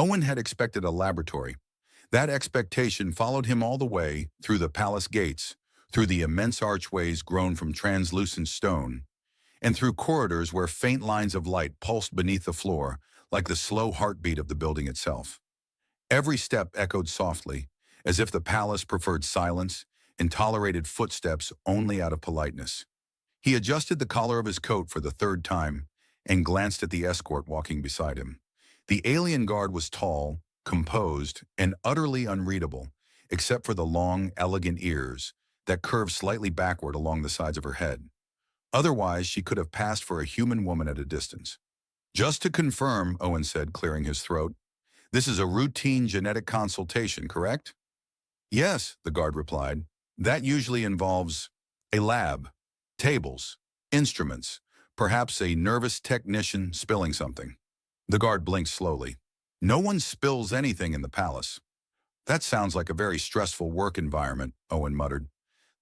Owen had expected a laboratory. That expectation followed him all the way through the palace gates, through the immense archways grown from translucent stone, and through corridors where faint lines of light pulsed beneath the floor like the slow heartbeat of the building itself. Every step echoed softly, as if the palace preferred silence and tolerated footsteps only out of politeness. He adjusted the collar of his coat for the third time and glanced at the escort walking beside him. The alien guard was tall, composed, and utterly unreadable, except for the long, elegant ears that curved slightly backward along the sides of her head. Otherwise, she could have passed for a human woman at a distance. "Just to confirm," Owen said, clearing his throat, "this is a routine genetic consultation, correct?" "Yes," the guard replied. "That usually involves a lab, tables, instruments, perhaps a nervous technician spilling something." The guard blinked slowly. "No one spills anything in the palace." "That sounds like a very stressful work environment," Owen muttered.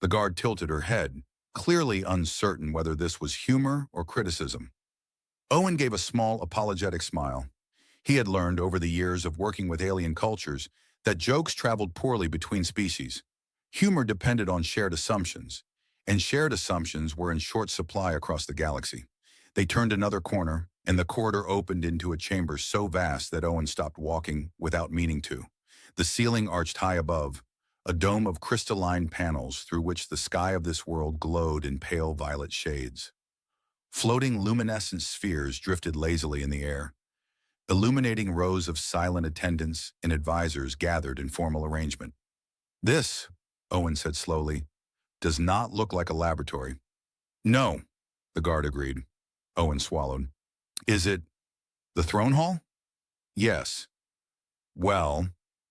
The guard tilted her head, clearly uncertain whether this was humor or criticism. Owen gave a small, apologetic smile. He had learned over the years of working with alien cultures that jokes traveled poorly between species. Humor depended on shared assumptions, and shared assumptions were in short supply across the galaxy. They turned another corner, and the corridor opened into a chamber so vast that Owen stopped walking without meaning to. The ceiling arched high above, a dome of crystalline panels through which the sky of this world glowed in pale violet shades. Floating luminescent spheres drifted lazily in the air, illuminating rows of silent attendants and advisors gathered in formal arrangement. "This," Owen said slowly, "does not look like a laboratory." "No," the guard agreed. Owen swallowed. "Is it the throne hall?" "Yes." "Well,"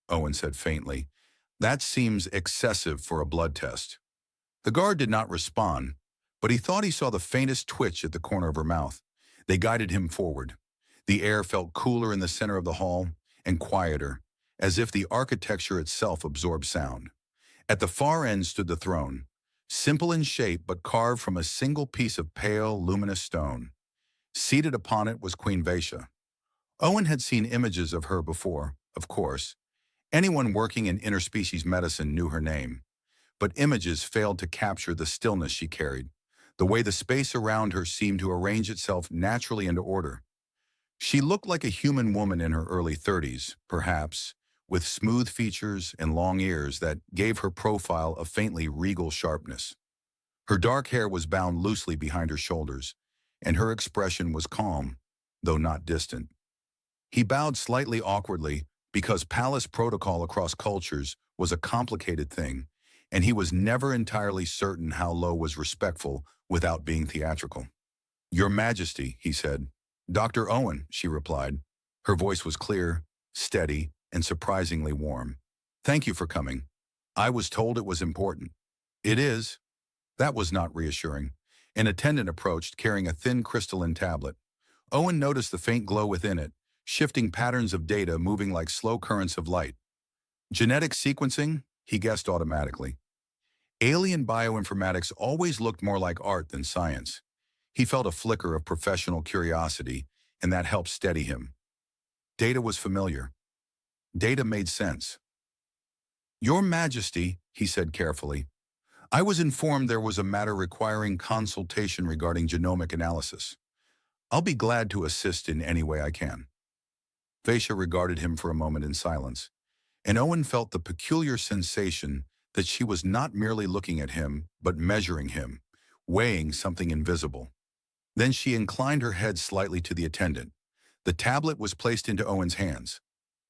Owen said faintly, "that seems excessive for a blood test." The guard did not respond, but he thought he saw the faintest twitch at the corner of her mouth. They guided him forward. The air felt cooler in the center of the hall and quieter, as if the architecture itself absorbed sound. At the far end stood the throne, simple in shape but carved from a single piece of pale, luminous stone. Seated upon it was Queen Veysha. Owen had seen images of her before, of course. Anyone working in interspecies medicine knew her name. But images failed to capture the stillness she carried, the way the space around her seemed to arrange itself naturally into order. She looked like a human woman in her early 30s, perhaps, with smooth features and long ears that gave her profile a faintly regal sharpness. Her dark hair was bound loosely behind her shoulders, and her expression was calm, though not distant. He bowed slightly awkwardly because palace protocol across cultures was a complicated thing, and he was never entirely certain how low was respectful without being theatrical. "Your Majesty," he said. "Dr. Owen," she replied. Her voice was clear, steady, and surprisingly warm. "Thank you for coming. I was told it was important." "It is." That was not reassuring. An attendant approached, carrying a thin crystalline tablet. Owen noticed the faint glow within it, shifting patterns of data moving like slow currents of light. "Genetic sequencing?" he guessed automatically. Alien bioinformatics always looked more like art than science. He felt a flicker of professional curiosity, and that helped steady him. Data was familiar. Data made sense. "Your Majesty," he said carefully, "I was informed there was a matter requiring consultation regarding genomic analysis. I'll be glad to assist in any way I can." Veysha regarded him for a moment in silence, and Owen felt the peculiar sensation that she was not merely looking at him, but measuring him, weighing something invisible. Then she inclined her head slightly to the attendant. The tablet was placed into Owen's hands.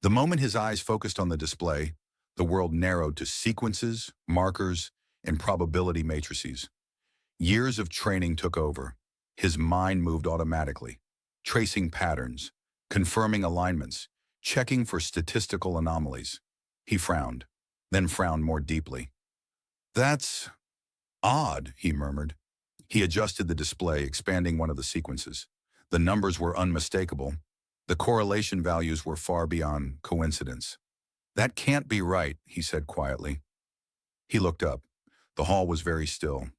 The moment his eyes focused on the display, the world narrowed to sequences, markers, and probability matrices. Years of training took over. His mind moved automatically, tracing patterns, confirming alignments, checking for statistical anomalies. He frowned, then frowned more deeply. "That's odd," he murmured. He adjusted the display, expanding one of the sequences. The numbers were unmistakable. The correlation values were far beyond coincidence. "That can't be right," he said quietly. He looked up. The hall was very still.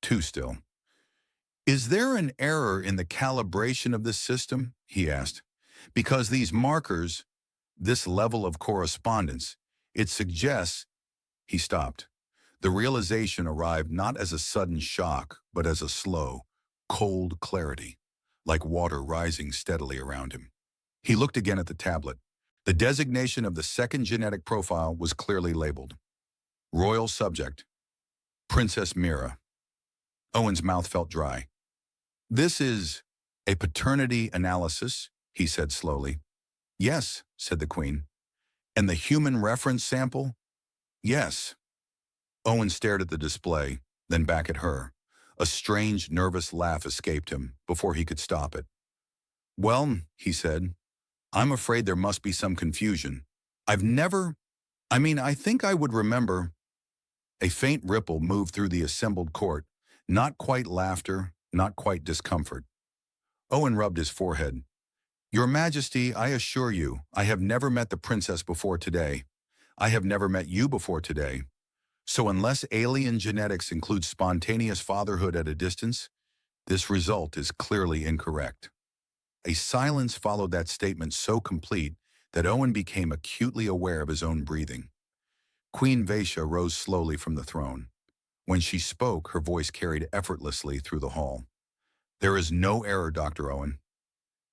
Too still. "Is there an error in the calibration of this system?" he asked. "Because these markers, This level of correspondence, it suggests, he stopped. The realization arrived not as a sudden shock, but as a slow, cold clarity, like water rising steadily around him. He looked again at the tablet. The designation of the second genetic profile was clearly labeled. Royal subject, Princess Mira. Owen's mouth felt dry. This is a paternity analysis, he said slowly. Yes, said the Queen. And the human reference sample? Yes. Owen stared at the display, then back at her. A strange, nervous laugh escaped him before he could stop it. Well, he said, I'm afraid there must be some confusion. I think I would remember. A faint ripple moved through the assembled court, not quite laughter, not quite discomfort. Owen rubbed his forehead. Your Majesty, I assure you, I have never met the princess before today. I have never met you before today. So unless alien genetics includes spontaneous fatherhood at a distance, this result is clearly incorrect. A silence followed that statement so complete that Owen became acutely aware of his own breathing. Queen Veysha rose slowly from the throne. When she spoke, her voice carried effortlessly through the hall. There is no error, Dr. Owen.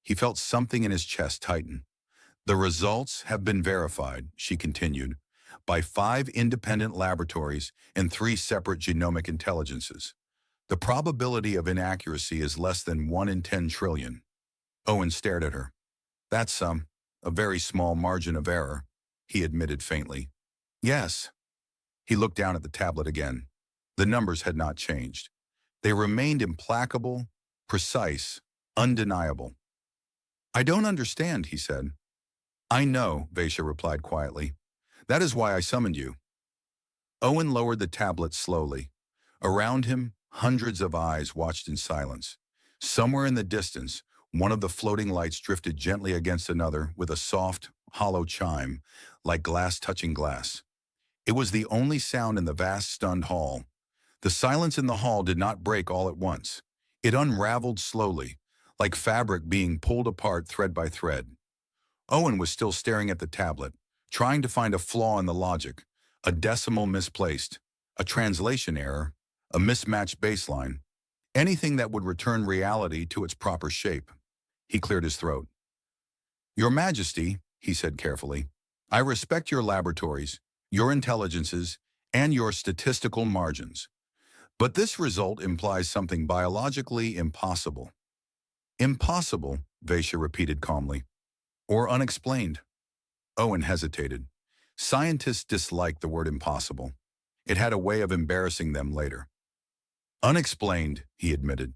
He felt something in his chest tighten. The results have been verified, she continued, by 5 independent laboratories and 3 separate genomic intelligences. The probability of inaccuracy is less than 1 in 10 trillion. Owen stared at her. That's a very small margin of error, he admitted faintly. Yes. He looked down at the tablet again. The numbers had not changed. They remained implacable, precise, undeniable. I don't understand, he said. I know, Veysha replied quietly. That is why I summoned you. Owen lowered the tablet slowly. Around him, hundreds of eyes watched in silence. Somewhere in the distance, one of the floating lights drifted gently against another with a soft, hollow chime, like glass touching glass. It was the only sound in the vast, stunned hall. The silence in the hall did not break all at once. It unraveled slowly, like fabric being pulled apart thread by thread. Owen was still staring at the tablet, trying to find a flaw in the logic, a decimal misplaced, a translation error, a mismatched baseline, anything that would return reality to its proper shape. He cleared his throat. Your Majesty, he said carefully, I respect your laboratories, your intelligences, and your statistical margins. But this result implies something biologically impossible. Impossible, Veysha repeated calmly. Or unexplained. Owen hesitated. Scientists disliked the word impossible. It had a way of embarrassing them later. Unexplained, he admitted.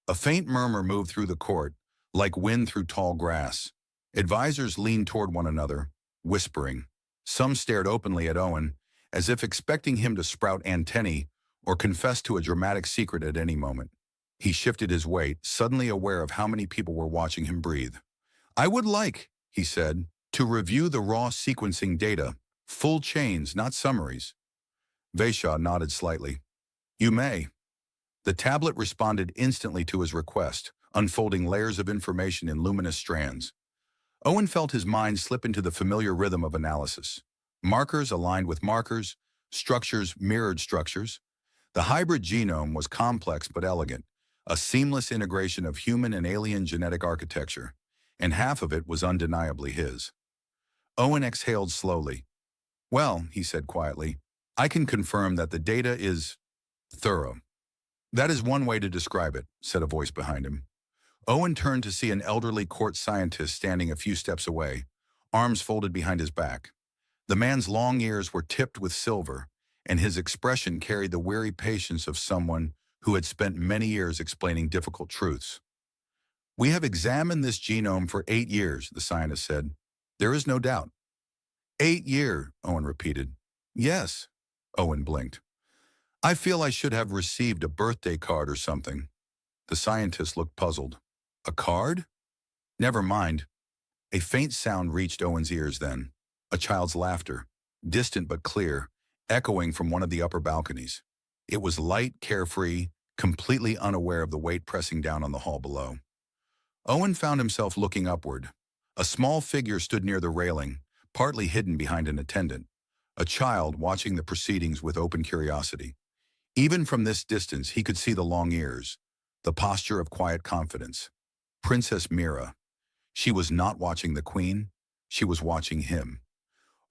A faint murmur moved through the court, like wind through tall grass. Advisors leaned toward one another, whispering. Some stared openly at Owen, as if expecting him to sprout antennae or confess to a dramatic secret at any moment. He shifted his weight, suddenly aware of how many people were watching him breathe. I would like, he said, to review the raw sequencing data, full chains, not summaries. Veysha nodded slightly. You may. The tablet responded instantly to his request, unfolding layers of information in luminous strands. Owen felt his mind slip into the familiar rhythm of analysis. Markers aligned with markers, structures mirrored structures. The hybrid genome was complex but elegant, a seamless integration of human and alien genetic architecture, and half of it was undeniably his. Owen exhaled slowly. Well, he said quietly, I can confirm that the data is thorough. That is one way to describe it, said a voice behind him. Owen turned to see an elderly court scientist standing a few steps away, arms folded behind his back. The man's long ears were tipped with silver, and his expression carried the weary patience of someone who had spent many years explaining difficult truths. We have examined this genome for 8 years, the scientist said. There is no doubt. 8 years, Owen repeated. Yes, Owen blinked. I feel I should have received a birthday card or something. The scientist looked puzzled. A card? Never mind. A faint sound reached Owen's ears then. A child's laughter, distant but clear, echoing from one of the upper balconies. It was light, carefree, completely unaware of the weight pressing down on the hall below. Owen found himself looking upward. A small figure stood near the railing, partly hidden behind an attendant, a child watching the proceedings with open curiosity. Even from this distance, he could see the long ears, the posture of quiet confidence. Princess Mira. She was not watching the queen, she was watching him.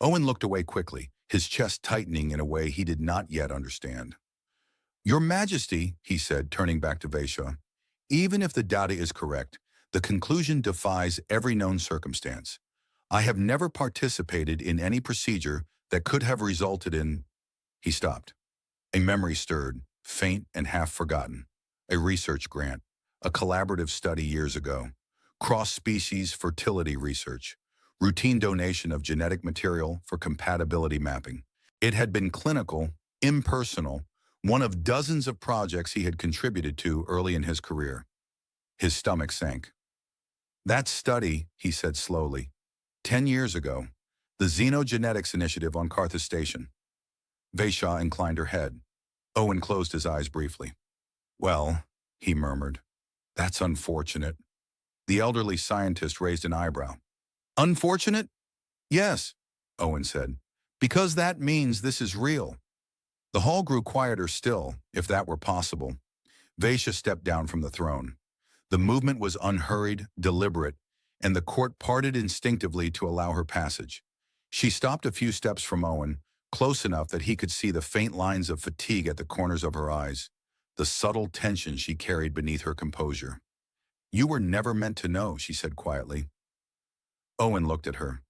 Owen looked away quickly, his chest tightening in a way he did not yet understand. Your Majesty, he said, turning back to Veysha, even if the data is correct, the conclusion defies every known circumstance. I have never participated in any procedure that could have resulted in... He stopped. A memory stirred, faint and half-forgotten. A research grant, a collaborative study years ago, cross-species fertility research, routine donation of genetic material for compatibility mapping. It had been clinical, impersonal, one of dozens of projects he had contributed to early in his career. His stomach sank. That study, he said slowly, 10 years ago, the Xenogenetics Initiative on Karthus Station. Veysha inclined her head. Owen closed his eyes briefly. Well, he murmured, that's unfortunate. The elderly scientist raised an eyebrow. Unfortunate? Yes, Owen said, because that means this is real. The hall grew quieter still, if that were possible. Veysha stepped down from the throne. The movement was unhurried, deliberate, and the court parted instinctively to allow her passage. She stopped a few steps from Owen, close enough that he could see the faint lines of fatigue at the corners of her eyes, the subtle tension she carried beneath her composure. You were never meant to know, she said quietly. Owen looked at her.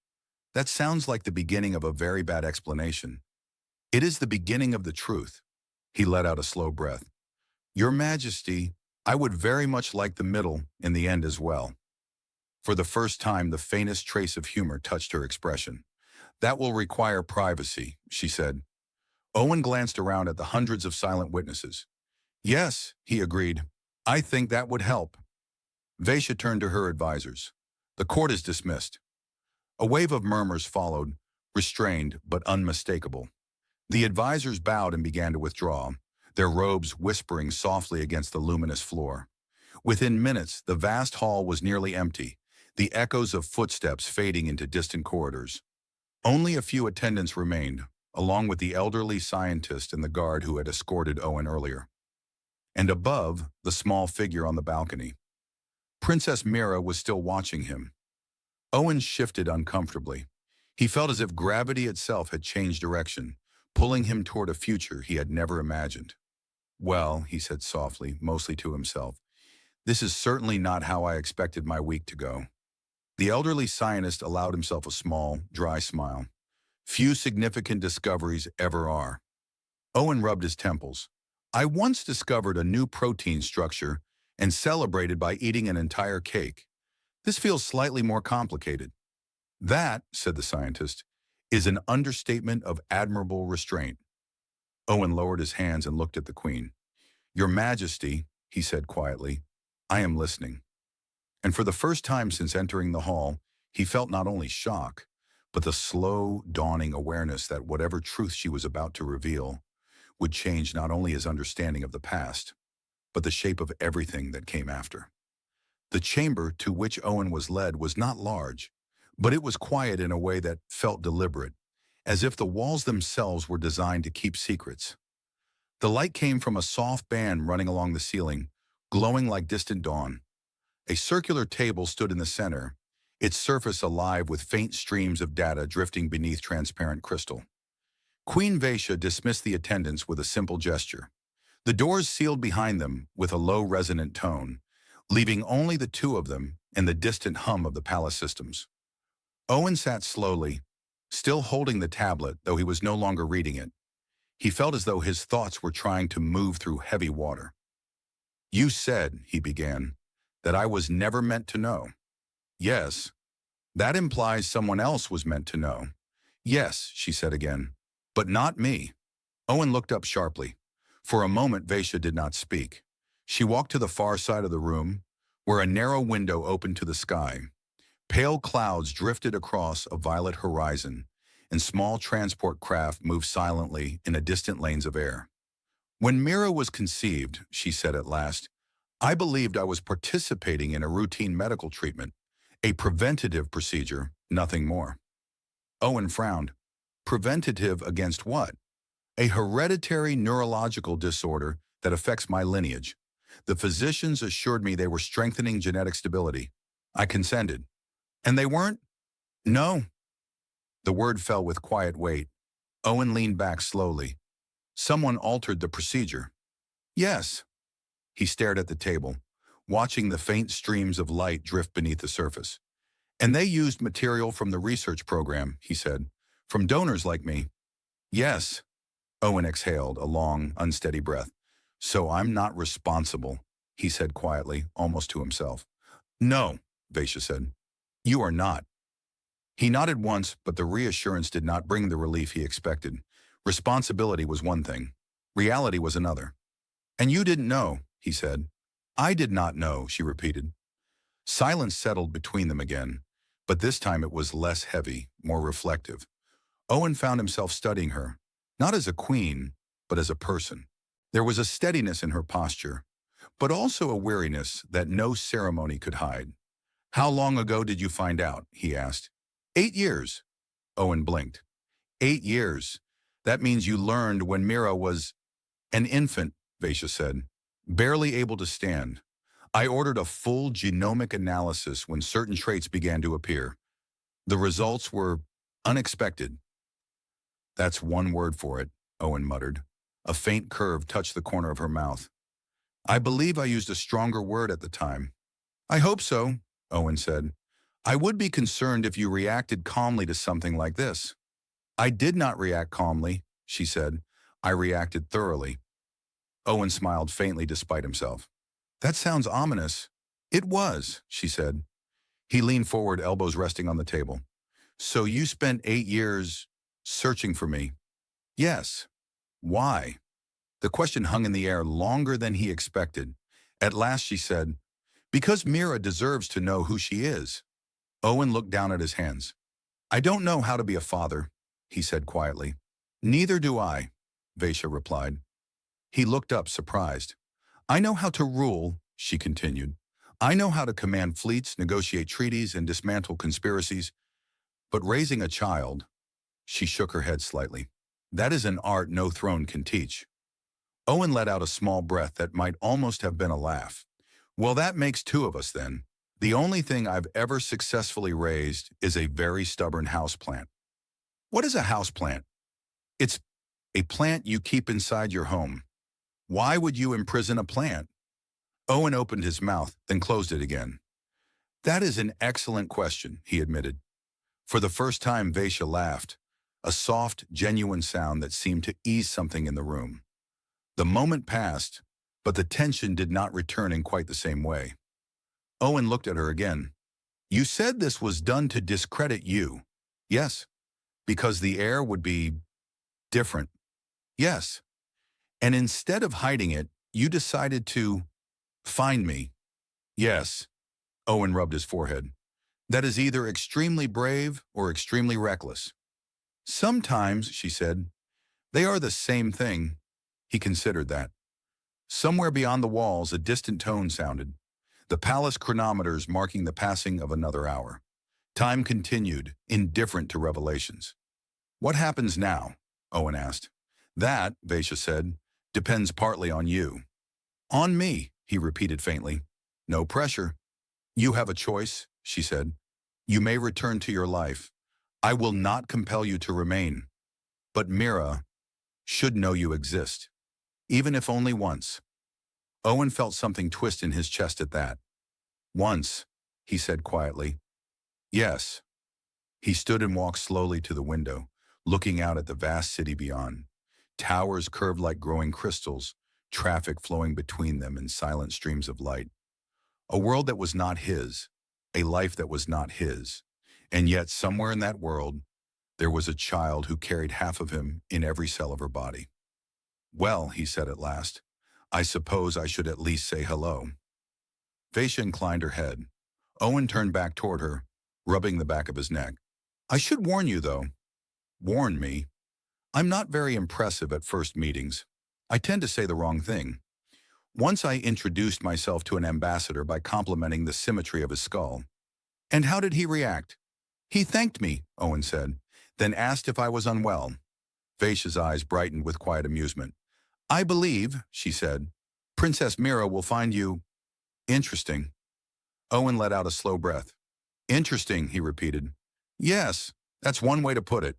That sounds like the beginning of a very bad explanation. It is the beginning of the truth. He let out a slow breath. Your Majesty, I would very much like the middle in the end as well. For the first time, the faintest trace of humor touched her expression. That will require privacy, she said. Owen glanced around at the hundreds of silent witnesses. Yes, he agreed. I think that would help. Veysha turned to her advisors. The court is dismissed. A wave of murmurs followed, restrained but unmistakable. The advisors bowed and began to withdraw, their robes whispering softly against the luminous floor. Within minutes, the vast hall was nearly empty, the echoes of footsteps fading into distant corridors. Only a few attendants remained, along with the elderly scientist and the guard who had escorted Owen earlier. And above, the small figure on the balcony. Princess Mira was still watching him. Owen shifted uncomfortably. He felt as if gravity itself had changed direction, pulling him toward a future he had never imagined. Well, he said softly, mostly to himself, this is certainly not how I expected my week to go. The elderly scientist allowed himself a small, dry smile. Few significant discoveries ever are. Owen rubbed his temples. I once discovered a new protein structure and celebrated by eating an entire cake. This feels slightly more complicated. That, said the scientist, is an understatement of admirable restraint. Owen lowered his hands and looked at the Queen. Your Majesty, he said quietly, I am listening. And for the first time since entering the hall, he felt not only shock, but the slow, dawning awareness that whatever truth she was about to reveal would change not only his understanding of the past, but the shape of everything that came after. The chamber to which Owen was led was not large, but it was quiet in a way that felt deliberate, as if the walls themselves were designed to keep secrets. The light came from a soft band running along the ceiling, glowing like distant dawn. A circular table stood in the center, its surface alive with faint streams of data drifting beneath transparent crystal. Queen Veysha dismissed the attendants with a simple gesture. The doors sealed behind them with a low resonant tone, leaving only the two of them and the distant hum of the palace systems. Owen sat slowly, still holding the tablet, though he was no longer reading it. He felt as though his thoughts were trying to move through heavy water. You said, he began, that I was never meant to know. Yes. That implies someone else was meant to know. Yes, she said again, but not me. Owen looked up sharply. For a moment, Veysha did not speak. She walked to the far side of the room, where a narrow window opened to the sky. Pale clouds drifted across a violet horizon, and small transport craft moved silently in a distant lanes of air. When Meera was conceived, she said at last, I believed I was participating in a routine medical treatment, A preventative procedure, nothing more. Owen frowned. Preventative against what? A hereditary neurological disorder that affects my lineage. The physicians assured me they were strengthening genetic stability. I consented. And they weren't? No. The word fell with quiet weight. Owen leaned back slowly. Someone altered the procedure. Yes. He stared at the table, watching the faint streams of light drift beneath the surface. And they used material from the research program, he said, from donors like me. Yes. Owen exhaled a long, unsteady breath. So I'm not responsible, he said quietly, almost to himself. No, Veysha said. You are not. He nodded once, but the reassurance did not bring the relief he expected. Responsibility was one thing. Reality was another. And you didn't know, he said. I did not know, she repeated. Silence settled between them again, but this time it was less heavy, more reflective. Owen found himself studying her, not as a queen, but as a person. There was a steadiness in her posture, but also a weariness that no ceremony could hide. How long ago did you find out? He asked. 8 years. Owen blinked. 8 years. That means you learned when Mira was an infant, Veysha said, barely able to stand. I ordered a full genomic analysis when certain traits began to appear. The results were unexpected. That's one word for it, Owen muttered. A faint curve touched the corner of her mouth. I believe I used a stronger word at the time. I hope so, Owen said. I would be concerned if you reacted calmly to something like this. I did not react calmly, she said. I reacted thoroughly. Owen smiled faintly despite himself. That sounds ominous. It was, she said. He leaned forward, elbows resting on the table. So you spent 8 years searching for me? Yes. Why? The question hung in the air longer than he expected. At last she said, because Mira deserves to know who she is. Owen looked down at his hands. I don't know how to be a father, he said quietly. Neither do I, Veysha replied. He looked up, surprised. I know how to rule, she continued. I know how to command fleets, negotiate treaties, and dismantle conspiracies. But raising a child, she shook her head slightly. That is an art no throne can teach. Owen let out a small breath that might almost have been a laugh. Well, that makes 2 of us then. The only thing I've ever successfully raised is a very stubborn houseplant. What is a houseplant? It's a plant you keep inside your home. Why would you imprison a plant? Owen opened his mouth, then closed it again. That is an excellent question, he admitted. For the first time, Veysha laughed, a soft, genuine sound that seemed to ease something in the room. The moment passed, but the tension did not return in quite the same way. Owen looked at her again. You said this was done to discredit you. Yes. Because the air would be different. Yes. And instead of hiding it, you decided to find me. Yes. Owen rubbed his forehead. That is either extremely brave or extremely reckless. Sometimes, she said, they are the same thing. He considered that. Somewhere beyond the walls, a distant tone sounded, the palace chronometers marking the passing of another hour. Time continued, indifferent to revelations. What happens now? Owen asked. That, Veysha said, depends partly on you. On me, he repeated faintly. No pressure. You have a choice, she said. You may return to your life. I will not compel you to remain. But Mira should know you exist, even if only once. Owen felt something twist in his chest at that. Once, he said quietly. Yes. He stood and walked slowly to the window, looking out at the vast city beyond. Towers curved like growing crystals, traffic flowing between them in silent streams of light. A world that was not his, a life that was not his. And yet somewhere in that world, there was a child who carried half of him in every cell of her body. Well, he said at last, I suppose I should at least say hello. Veysha inclined her head. Owen turned back toward her, rubbing the back of his neck. I should warn you, though. Warn me? I'm not very impressive at first meetings. I tend to say the wrong thing. Once I introduced myself to an ambassador by complimenting the symmetry of his skull. And how did he react? He thanked me, Owen said, then asked if I was unwell. Veysha's eyes brightened with quiet amusement. I believe, she said, Princess Mira will find you interesting. Owen let out a slow breath. Interesting, he repeated. Yes, that's one way to put it.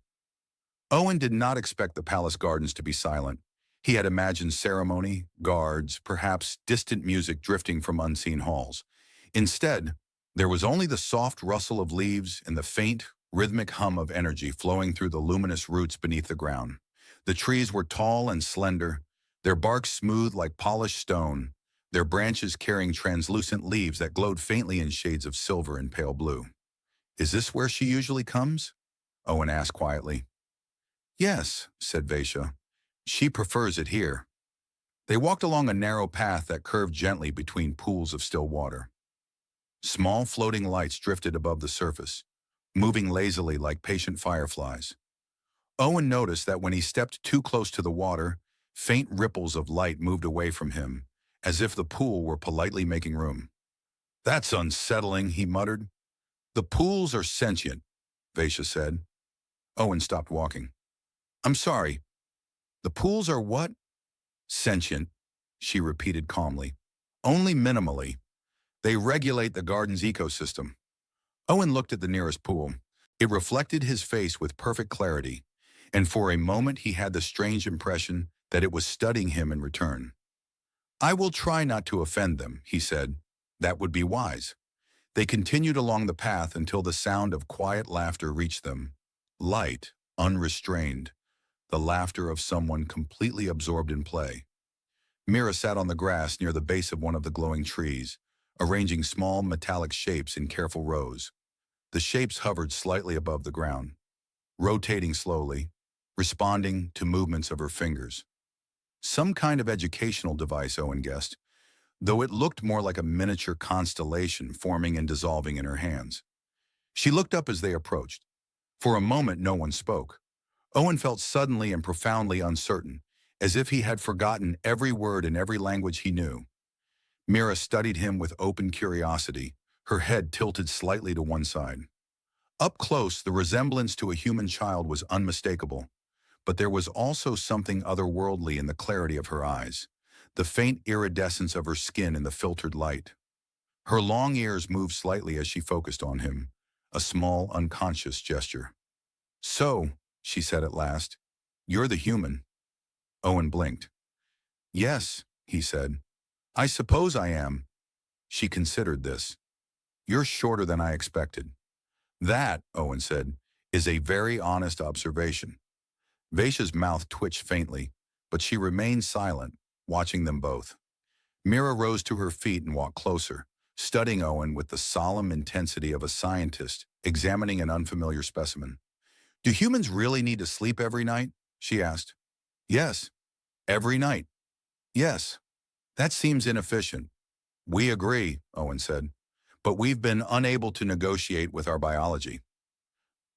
Owen did not expect the palace gardens to be silent. He had imagined ceremony, guards, perhaps distant music drifting from unseen halls. Instead, there was only the soft rustle of leaves and the faint, rhythmic hum of energy flowing through the luminous roots beneath the ground. The trees were tall and slender, their bark smooth like polished stone, their branches carrying translucent leaves that glowed faintly in shades of silver and pale blue. Is this where she usually comes? Owen asked quietly. Yes, said Veysha. She prefers it here. They walked along a narrow path that curved gently between pools of still water. Small floating lights drifted above the surface, moving lazily like patient fireflies. Owen noticed that when he stepped too close to the water, faint ripples of light moved away from him, as if the pool were politely making room. That's unsettling, he muttered. The pools are sentient, Veysha said. Owen stopped walking. I'm sorry. The pools are what? Sentient, she repeated calmly. Only minimally. They regulate the garden's ecosystem. Owen looked at the nearest pool. It reflected his face with perfect clarity, and for a moment he had the strange impression that it was studying him in return. I will try not to offend them, he said. That would be wise. They continued along the path until the sound of quiet laughter reached them. Light, unrestrained, the laughter of someone completely absorbed in play. Meera sat on the grass near the base of one of the glowing trees, arranging small metallic shapes in careful rows. The shapes hovered slightly above the ground, rotating slowly, responding to movements of her fingers. Some kind of educational device, Owen guessed, though it looked more like a miniature constellation forming and dissolving in her hands. She looked up as they approached. For a moment, no one spoke. Owen felt suddenly and profoundly uncertain, as if he had forgotten every word in every language he knew. Meera studied him with open curiosity, her head tilted slightly to one side. Up close, the resemblance to a human child was unmistakable, but there was also something otherworldly in the clarity of her eyes, the faint iridescence of her skin in the filtered light. Her long ears moved slightly as she focused on him, a small, unconscious gesture. So, she said at last, you're the human. Owen blinked. Yes, he said. I suppose I am. She considered this. You're shorter than I expected. That, Owen said, is a very honest observation. Veysha's mouth twitched faintly, but she remained silent, watching them both. Meera rose to her feet and walked closer, studying Owen with the solemn intensity of a scientist examining an unfamiliar specimen. Do humans really need to sleep every night? She asked. Yes. Every night. Yes. That seems inefficient. We agree, Owen said, but we've been unable to negotiate with our biology.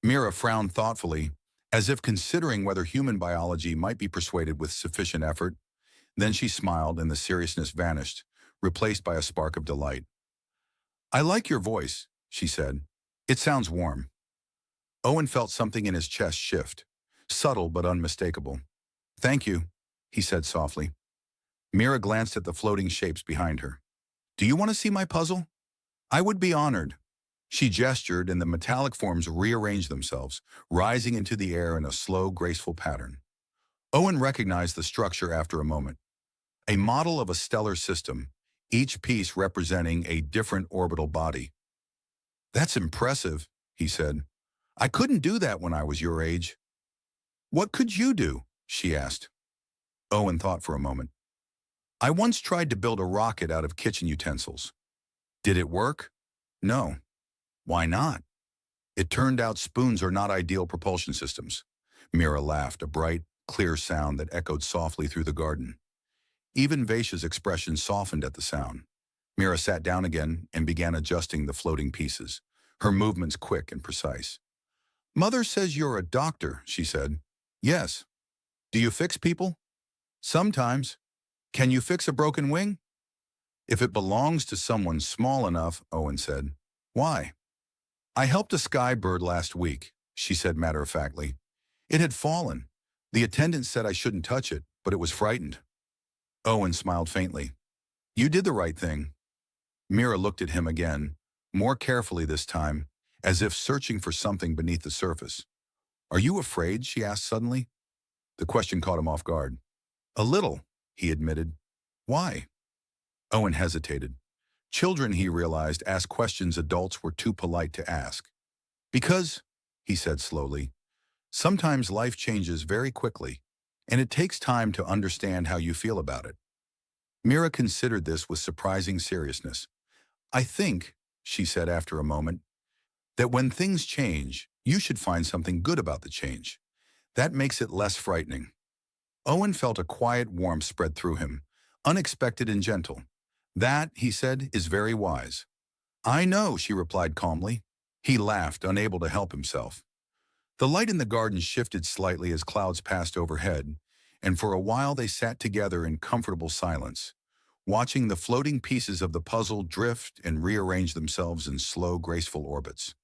Meera frowned thoughtfully, as if considering whether human biology might be persuaded with sufficient effort. Then she smiled and the seriousness vanished, replaced by a spark of delight. I like your voice, she said. It sounds warm. Owen felt something in his chest shift, subtle but unmistakable. Thank you, he said softly. Meera glanced at the floating shapes behind her. Do you want to see my puzzle? I would be honored. She gestured and the metallic forms rearranged themselves, rising into the air in a slow, graceful pattern. Owen recognized the structure after a moment. A model of a stellar system, each piece representing a different orbital body. That's impressive, he said. I couldn't do that when I was your age. What could you do? She asked. Owen thought for a moment. I once tried to build a rocket out of kitchen utensils. Did it work? No. Why not? It turned out spoons are not ideal propulsion systems. Meera laughed, a bright, clear sound that echoed softly through the garden. Even Veysha's expression softened at the sound. Meera sat down again and began adjusting the floating pieces, her movements quick and precise. Mother says you're a doctor, she said. Yes. Do you fix people? Sometimes. Can you fix a broken wing? If it belongs to someone small enough, Owen said. Why? I helped a sky bird last week, she said matter-of-factly. It had fallen. The attendant said I shouldn't touch it, but it was frightened. Owen smiled faintly. You did the right thing. Mira looked at him again, more carefully this time, as if searching for something beneath the surface. Are you afraid? She asked suddenly. The question caught him off guard. A little, he admitted. Why? Owen hesitated. Children, he realized, asked questions adults were too polite to ask. Because, he said slowly, sometimes life changes very quickly, and it takes time to understand how you feel about it. Mira considered this with surprising seriousness. I think, she said after a moment, that when things change, you should find something good about the change. That makes it less frightening. Owen felt a quiet warmth spread through him, unexpected and gentle. That, he said, is very wise. I know, she replied calmly. He laughed, unable to help himself. The light in the garden shifted slightly as clouds passed overhead, and for a while they sat together in comfortable silence, watching the floating pieces of the puzzle drift and rearrange themselves in slow, graceful orbits.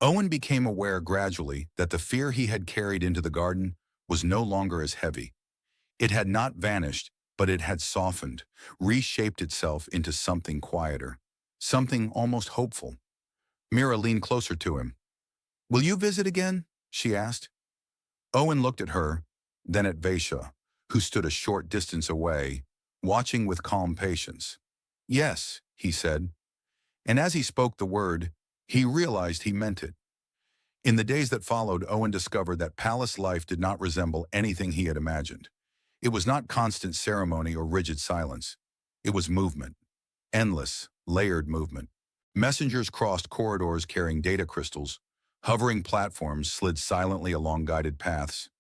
Owen became aware gradually that the fear he had carried into the garden was no longer as heavy. It had not vanished, but it had softened, reshaped itself into something quieter, something almost hopeful. Mira leaned closer to him. Will you visit again? She asked. Owen looked at her, then at Veysha, who stood a short distance away, watching with calm patience. Yes, he said. And as he spoke the word, he realized he meant it. In the days that followed, Owen discovered that palace life did not resemble anything he had imagined. It was not constant ceremony or rigid silence. It was movement. Endless, layered movement. Messengers crossed corridors carrying data crystals. Hovering platforms slid silently along guided paths.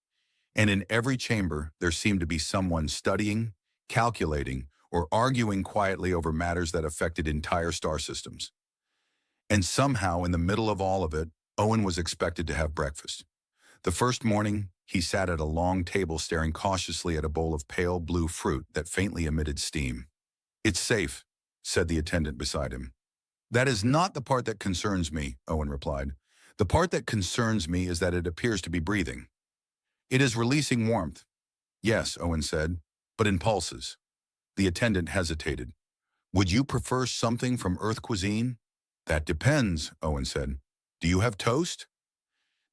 And in every chamber, there seemed to be someone studying, calculating, or arguing quietly over matters that affected entire star systems. And somehow, in the middle of all of it, Owen was expected to have breakfast. The first morning, he sat at a long table staring cautiously at a bowl of pale blue fruit that faintly emitted steam. It's safe, said the attendant beside him. That is not the part that concerns me, Owen replied. The part that concerns me is that it appears to be breathing. It is releasing warmth. Yes, Owen said, but in pulses. The attendant hesitated. Would you prefer something from Earth cuisine? That depends, Owen said. Do you have toast?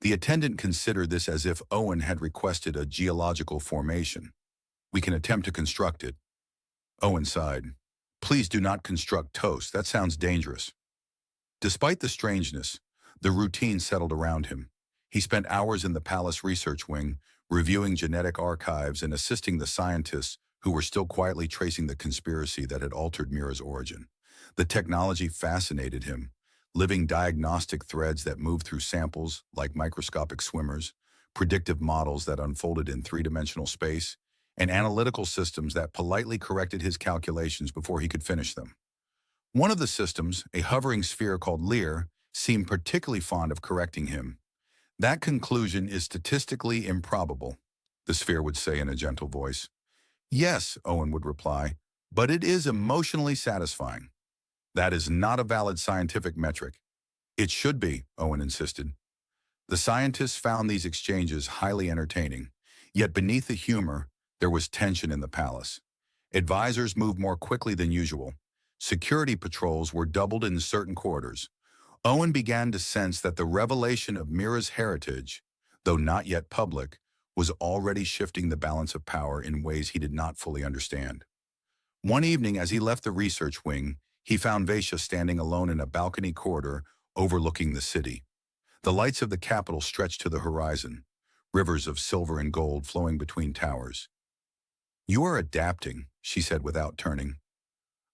The attendant considered this as if Owen had requested a geological formation. We can attempt to construct it. Owen sighed. Please do not construct toast. That sounds dangerous. Despite the strangeness, the routine settled around him. He spent hours in the palace research wing, reviewing genetic archives and assisting the scientists who were still quietly tracing the conspiracy that had altered Mira's origin. The technology fascinated him. Living diagnostic threads that moved through samples like microscopic swimmers, predictive models that unfolded in three-dimensional space, and analytical systems that politely corrected his calculations before he could finish them. One of the systems, a hovering sphere called Lear, seemed particularly fond of correcting him. That conclusion is statistically improbable, the sphere would say in a gentle voice. Yes, Owen would reply, but it is emotionally satisfying. That is not a valid scientific metric. It should be, Owen insisted. The scientists found these exchanges highly entertaining, yet beneath the humor, there was tension in the palace. Advisors moved more quickly than usual. Security patrols were doubled in certain corridors. Owen began to sense that the revelation of Mira's heritage, though not yet public, was already shifting the balance of power in ways he did not fully understand. One evening, as he left the research wing, he found Veysha standing alone in a balcony corridor overlooking the city. The lights of the capital stretched to the horizon, rivers of silver and gold flowing between towers. You are adapting, she said without turning.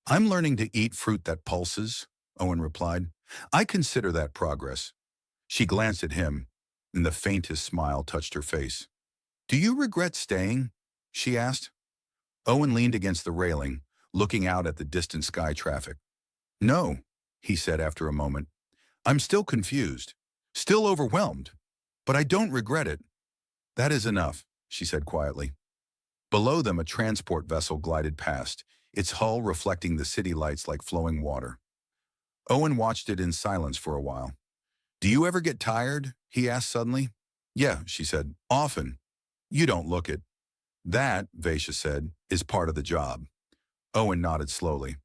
I'm learning to eat fruit that pulses, Owen replied. I consider that progress. She glanced at him, and the faintest smile touched her face. Do you regret staying? She asked. Owen leaned against the railing, looking out at the distant sky traffic. No, he said after a moment. I'm still confused, still overwhelmed, but I don't regret it. That is enough, she said quietly. Below them, a transport vessel glided past, its hull reflecting the city lights like flowing water. Owen watched it in silence for a while. Do you ever get tired? He asked suddenly. Yeah, she said. Often. You don't look it. That, Veysha said, is part of the job. Owen nodded slowly.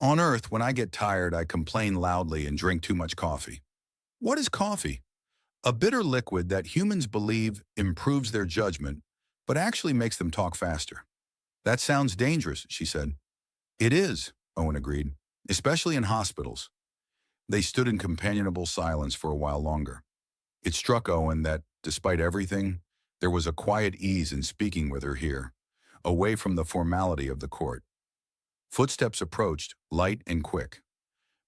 On Earth, when I get tired, I complain loudly and drink too much coffee. What is coffee? A bitter liquid that humans believe improves their judgment, but actually makes them talk faster. That sounds dangerous, she said. It is, Owen agreed, especially in hospitals. They stood in companionable silence for a while longer. It struck Owen that, despite everything, there was a quiet ease in speaking with her here, away from the formality of the court. Footsteps approached, light and quick.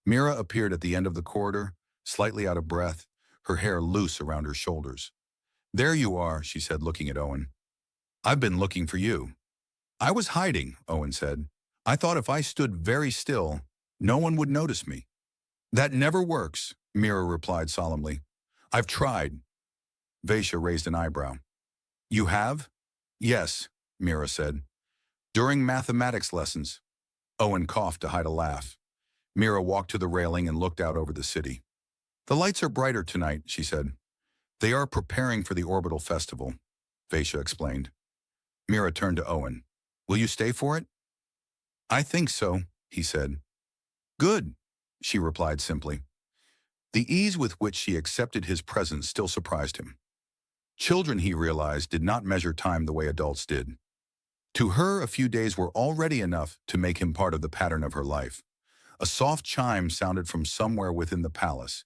Mira appeared at the end of the corridor, slightly out of breath, her hair loose around her shoulders. There you are, she said, looking at Owen. I've been looking for you. I was hiding, Owen said. I thought if I stood very still, no one would notice me. That never works, Mira replied solemnly. I've tried. Veysha raised an eyebrow. You have? Yes, Mira said. During mathematics lessons. Owen coughed to hide a laugh. Mira walked to the railing and looked out over the city. The lights are brighter tonight, she said. They are preparing for the orbital festival, Veysha explained. Mira turned to Owen. Will you stay for it? I think so, he said. Good, she replied simply. The ease with which she accepted his presence still surprised him. Children, he realized, did not measure time the way adults did. To her, a few days were already enough to make him part of the pattern of her life. A soft chime sounded from somewhere within the palace,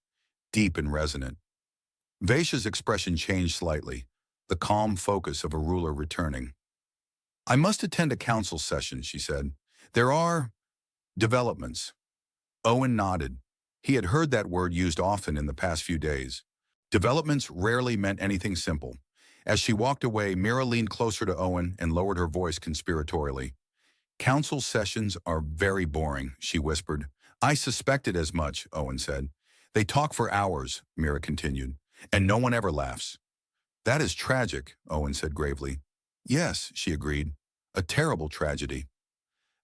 deep and resonant. Veysha's expression changed slightly, the calm focus of a ruler returning. I must attend a council session, she said. There are developments. Owen nodded. He had heard that word used often in the past few days. Developments rarely meant anything simple. As she walked away, Mira leaned closer to Owen and lowered her voice conspiratorially. Council sessions are very boring, she whispered. I suspected as much, Owen said. They talk for hours, Mira continued, and no one ever laughs. That is tragic, Owen said gravely. Yes, she agreed. A terrible tragedy.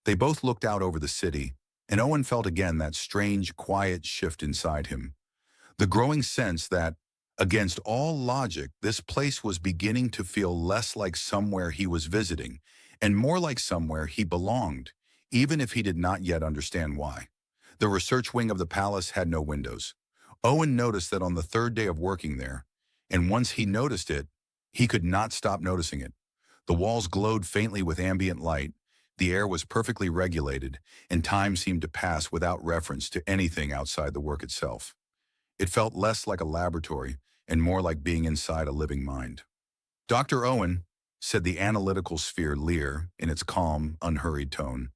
They both looked out over the city, and Owen felt again that strange, quiet shift inside him. The growing sense that, against all logic, this place was beginning to feel less like somewhere he was visiting, and more like somewhere he belonged, even if he did not yet understand why. The research wing of the palace had no windows. Owen noticed that on the third day of working there, and once he noticed it, he could not stop noticing it. The walls glowed faintly with ambient light, the air was perfectly regulated, and time seemed to pass without reference to anything outside the work itself. It felt less like a laboratory and more like being inside a living mind. Dr. Owen, said the analytical sphere Lear in its calm, unhurried tone,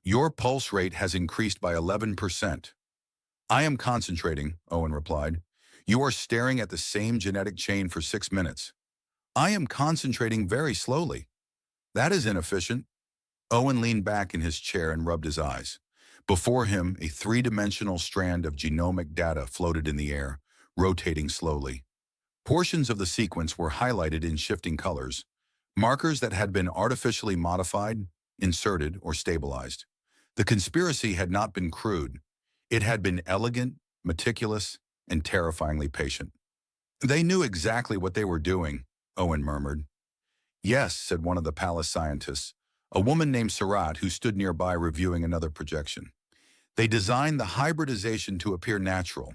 your pulse rate has increased by 11%. I am concentrating, Owen replied. You are staring at the same genetic chain for 6 minutes. I am concentrating very slowly. That is inefficient. Owen leaned back in his chair and rubbed his eyes. Before him, a three-dimensional strand of genomic data floated in the air, rotating slowly. Portions of the sequence were highlighted in shifting colors, markers that had been artificially modified, inserted, or stabilized. The conspiracy had not been crude. It had been elegant, meticulous, and terrifyingly patient. They knew exactly what they were doing, Owen murmured. Yes, said one of the palace scientists, a woman named Sarat who stood nearby reviewing another projection. They designed the hybridization to appear natural.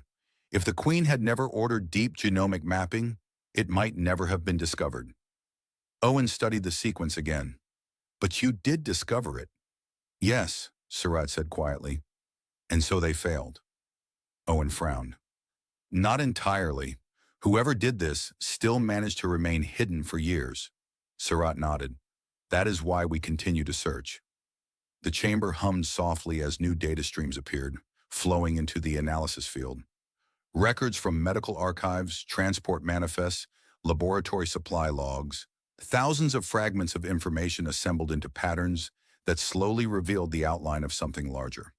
If the Queen had never ordered deep genomic mapping, it might never have been discovered. Owen studied the sequence again. But you did discover it. Yes, Sarat said quietly. And so they failed. Owen frowned. Not entirely. Whoever did this still managed to remain hidden for years. Sarat nodded. That is why we continue to search. The chamber hummed softly as new data streams appeared, flowing into the analysis field. Records from medical archives, transport manifests, laboratory supply logs, thousands of fragments of information assembled into patterns that slowly revealed the outline of something larger.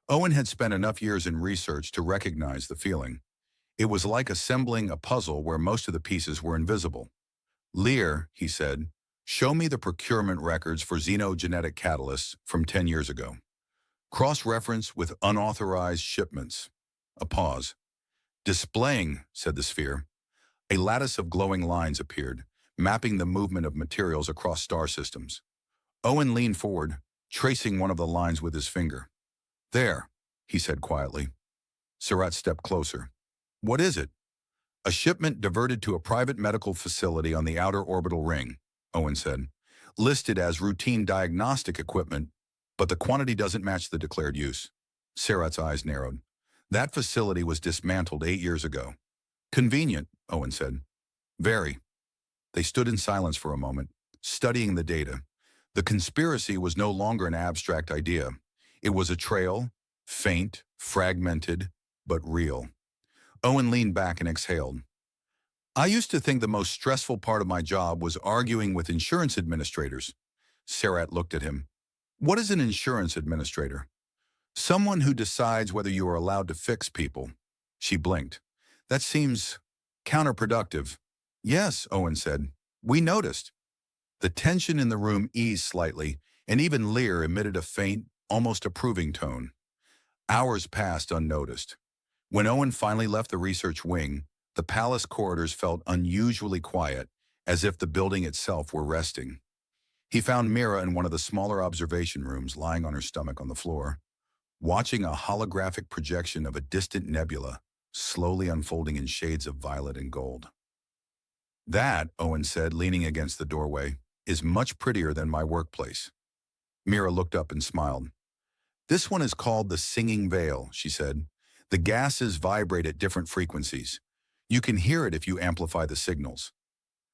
Owen had spent enough years in research to recognize the feeling. It was like assembling a puzzle where most of the pieces were invisible. Lear, he said, show me the procurement records for xenogenetic catalysts from 10 years ago. Cross-reference with unauthorized shipments. A pause. Displaying, said the sphere. A lattice of glowing lines appeared, mapping the movement of materials across star systems. Owen leaned forward, tracing one of the lines with his finger. There, he said quietly. Surratt stepped closer. What is it? A shipment diverted to a private medical facility on the outer orbital ring, Owen said. Listed as routine diagnostic equipment, but the quantity doesn't match the declared use. Surratt's eyes narrowed. That facility was dismantled 8 years ago. Convenient, Owen said. Very. They stood in silence for a moment, studying the data. The conspiracy was no longer an abstract idea. It was a trail, faint, fragmented, but real. Owen leaned back and exhaled. I used to think the most stressful part of my job was arguing with insurance administrators. Surratt looked at him. What is an insurance administrator? Someone who decides whether you are allowed to fix people. She blinked. That seems counterproductive. Yes, Owen said. We noticed. The tension in the room eased slightly, and even Lear emitted a faint, almost approving tone. Hours passed unnoticed. When Owen finally left the research wing, the palace corridors felt unusually quiet, as if the building itself were resting. He found Mira in one of the smaller observation rooms, lying on her stomach on the floor, watching a holographic projection of a distant nebula, slowly unfolding in shades of violet and gold. That, Owen said, leaning against the doorway, is much prettier than my workplace. Mira looked up and smiled. This one is called the Singing Veil, she said. The gases vibrate at different frequencies. You can hear it if you amplify the signals.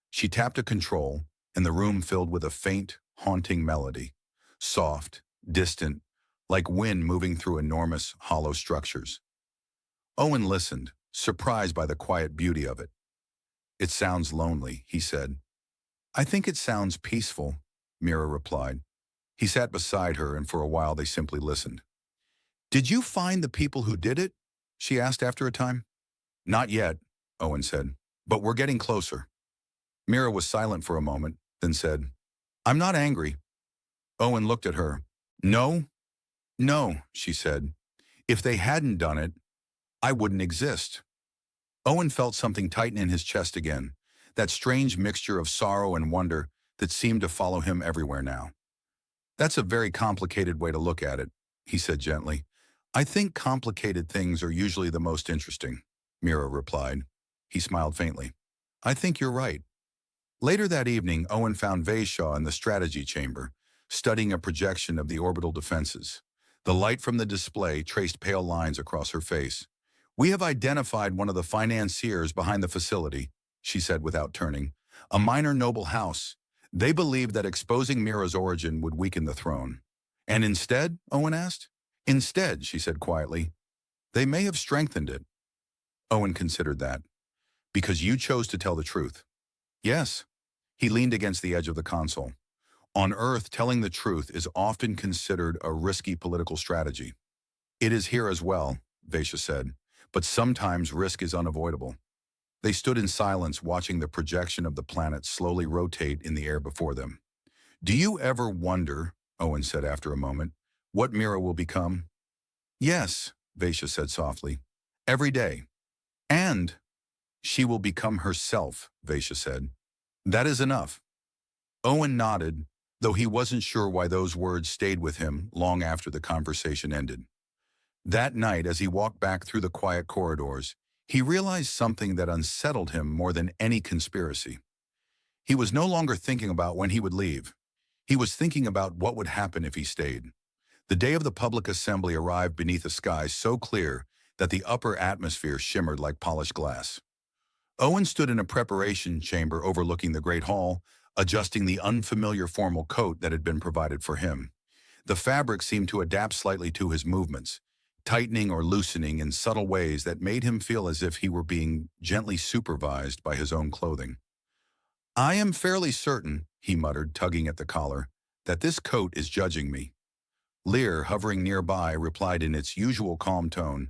She tapped a control, and the room filled with a faint, haunting melody. Soft, distant, like wind moving through enormous, hollow structures. Owen listened, surprised by the quiet beauty of it. It sounds lonely, he said. I think it sounds peaceful, Mira replied. He sat beside her, and for a while they simply listened. Did you find the people who did it? She asked after a time. Not yet, Owen said, but we're getting closer. Mira was silent for a moment, then said, I'm not angry. Owen looked at her. No, she said. If they hadn't done it, I wouldn't exist. Owen felt something tighten in his chest again, that strange mixture of sorrow and wonder that seemed to follow him everywhere now. That's a very complicated way to look at it, he said gently. I think complicated things are usually the most interesting, Mira replied. He smiled faintly. I think you're right. Later that evening, Owen found Veysha in the strategy chamber, studying a projection of the orbital defenses. The light from the display traced pale lines across her face. We have identified one of the financiers behind the facility, she said without turning. A minor noble house. They believed that exposing Mira's origin would weaken the throne. And instead, Owen asked? Instead, she said quietly, they may have strengthened it. Owen considered that. Because you chose to tell the truth. Yes. He leaned against the edge of the console. On Earth, telling the truth is often considered a risky political strategy. It is here as well, Veysha said, but sometimes risk is unavoidable. They stood in silence, watching the projection of the planet slowly rotate in the air before them. Do you ever wonder, Owen said after a moment, what Mira will become? Yes, Veysha said softly. Every day. And she will become herself, Veysha said. That is enough. Owen nodded, though he wasn't sure why those words stayed with him long after the conversation ended. That night, as he walked back through the quiet corridors, he realized something that unsettled him more than any conspiracy. He was no longer thinking about when he would leave. He was thinking about what would happen if he stayed. The day of the public assembly arrived beneath a sky so clear that the upper atmosphere shimmered like polished glass. Owen stood in a preparation chamber overlooking the Great Hall, adjusting the unfamiliar formal coat that had been provided for him. The fabric seemed to adapt slightly to his movements, tightening or loosening in subtle ways that made him feel as if he were being gently supervised by his own clothing. I am fairly certain, he muttered, tugging at the collar, that this coat is judging me. Lear, hovering nearby, replied in its usual calm tone,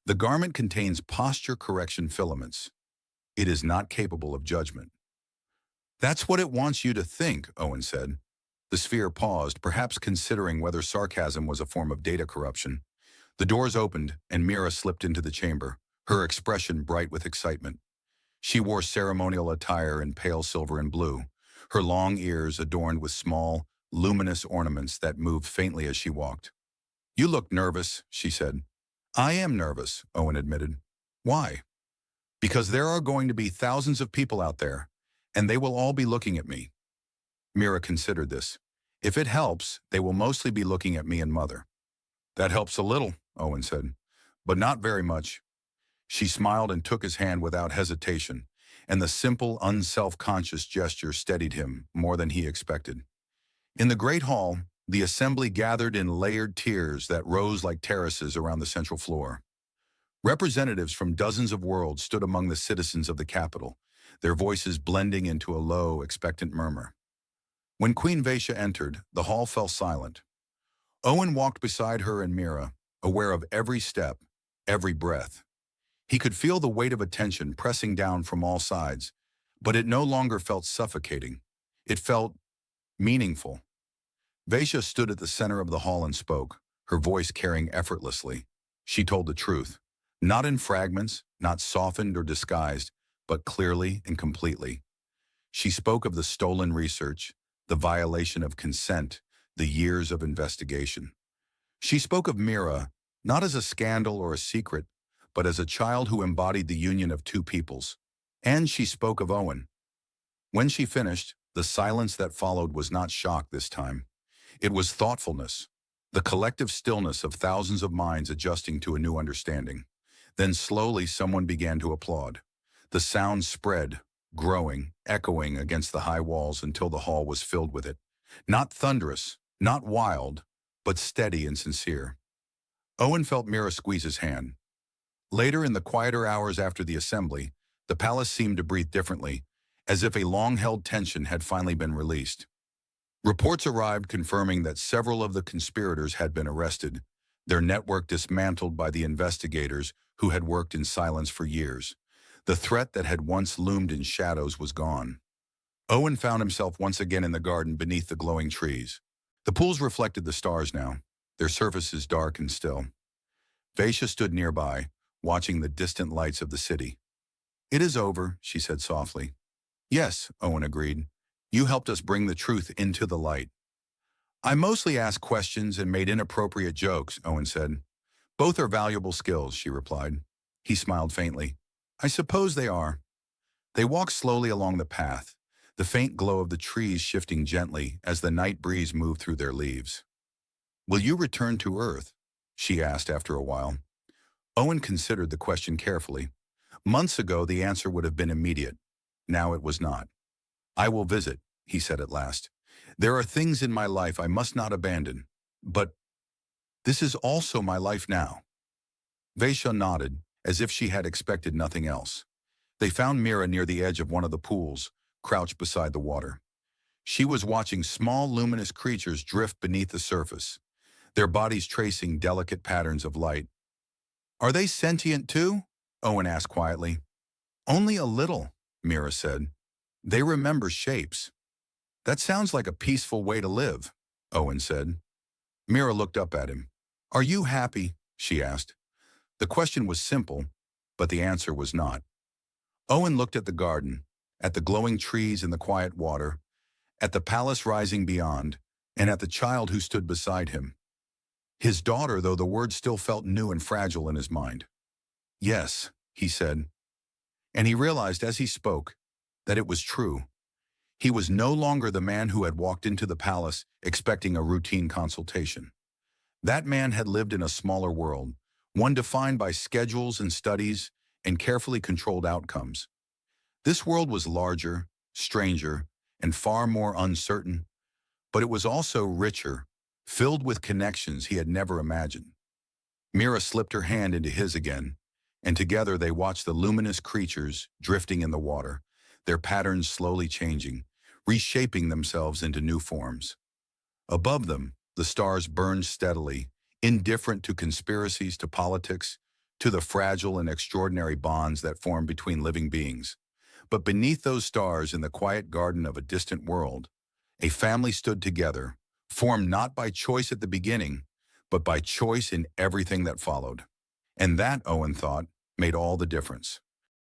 the garment contains posture correction filaments. It is not capable of judgment. That's what it wants you to think, Owen said. The sphere paused, perhaps considering whether sarcasm was a form of data corruption. The doors opened, and Mira slipped into the chamber, her expression bright with excitement. She wore ceremonial attire in pale silver and blue, her long ears adorned with small, luminous ornaments that moved faintly as she walked. "You look nervous," she said. "I am nervous," Owen admitted. "Why?" "Because there are going to be thousands of people out there, and they will all be looking at me." Mira considered this. "If it helps, they will mostly be looking at me and Mother." "That helps a little," Owen said, "but not very much." She smiled and took his hand without hesitation, and the simple, unself-conscious gesture steadied him more than he expected. In the great hall, the assembly gathered in layered tiers that rose like terraces around the central floor. Representatives from dozens of worlds stood among the citizens of the capital, their voices blending into a low, expectant murmur. When Queen Veysha entered, the hall fell silent. Owen walked beside her and Mira, aware of every step, every breath. He could feel the weight of attention pressing down from all sides, but it no longer felt suffocating. It felt meaningful. Veysha stood at the center of the hall and spoke, her voice carrying effortlessly. She told the truth, not in fragments, not softened or disguised, but clearly and completely. She spoke of the stolen research, the violation of consent, the years of investigation. She spoke of Mira, not as a scandal or a secret, but as a child who embodied the union of two peoples. And she spoke of Owen. When she finished, the silence that followed was not shock this time. It was thoughtfulness, the collective stillness of thousands of minds adjusting to a new understanding. Then slowly someone began to applaud. The sound spread, growing, echoing against the high walls until the hall was filled with it. Not thunderous, not wild, but steady and sincere. Owen felt Mira squeeze his hand. Later, in the quieter hours after the assembly, the palace seemed to breathe differently, as if a long-held tension had finally been released. Reports arrived confirming that several of the conspirators had been arrested, their network dismantled by the investigators who had worked in silence for years. The threat that had once loomed in shadows was gone. Owen found himself once again in the garden beneath the glowing trees. The pools reflected the stars now, their surfaces dark and still. Veysha stood nearby, watching the distant lights of the city. "It is over," she said softly. "Yes," Owen agreed. "You helped us bring the truth into the light." "I mostly asked questions and made inappropriate jokes," Owen said. "Both are valuable skills," she replied. He smiled faintly. "I suppose they are." They walked slowly along the path, the faint glow of the trees shifting gently as the night breeze moved through their leaves. "Will you return to Earth?" she asked after a while. Owen considered the question carefully. Months ago, the answer would have been immediate. Now it was not. "I will visit," he said at last. "There are things in my life I must not abandon. But this is also my life now." Veysha nodded, as if she had expected nothing else. They found Mira near the edge of one of the pools, crouched beside the water. She was watching small luminous creatures drift beneath the surface, their bodies tracing delicate patterns of light. "Are they sentient too?" Owen asked quietly. "Only a little," Mira said. "They remember shapes." "That sounds like a peaceful way to live," Owen said. Mira looked up at him. "Are you happy?" she asked. The question was simple, but the answer was not. Owen looked at the garden, at the glowing trees and the quiet water, at the palace rising beyond, and at the child who stood beside him. His daughter, though the word still felt new and fragile in his mind. "Yes," he said. And he realized as he spoke that it was true. He was no longer the man who had walked into the palace expecting a routine consultation. That man had lived in a smaller world, one defined by schedules and studies and carefully controlled outcomes. This world was larger, stranger, and far more uncertain, but it was also richer, filled with connections he had never imagined. Mira slipped her hand into his again, and together they watched the luminous creatures drifting in the water, their patterns slowly changing, reshaping themselves into new forms. Above them, the stars burned steadily, indifferent to conspiracies, to politics, to the fragile and extraordinary bonds that form between living beings. But beneath those stars, in the quiet garden of a distant world, a family stood together, formed not by choice at the beginning, but by choice in everything that followed. And that, Owen thought, made all the difference.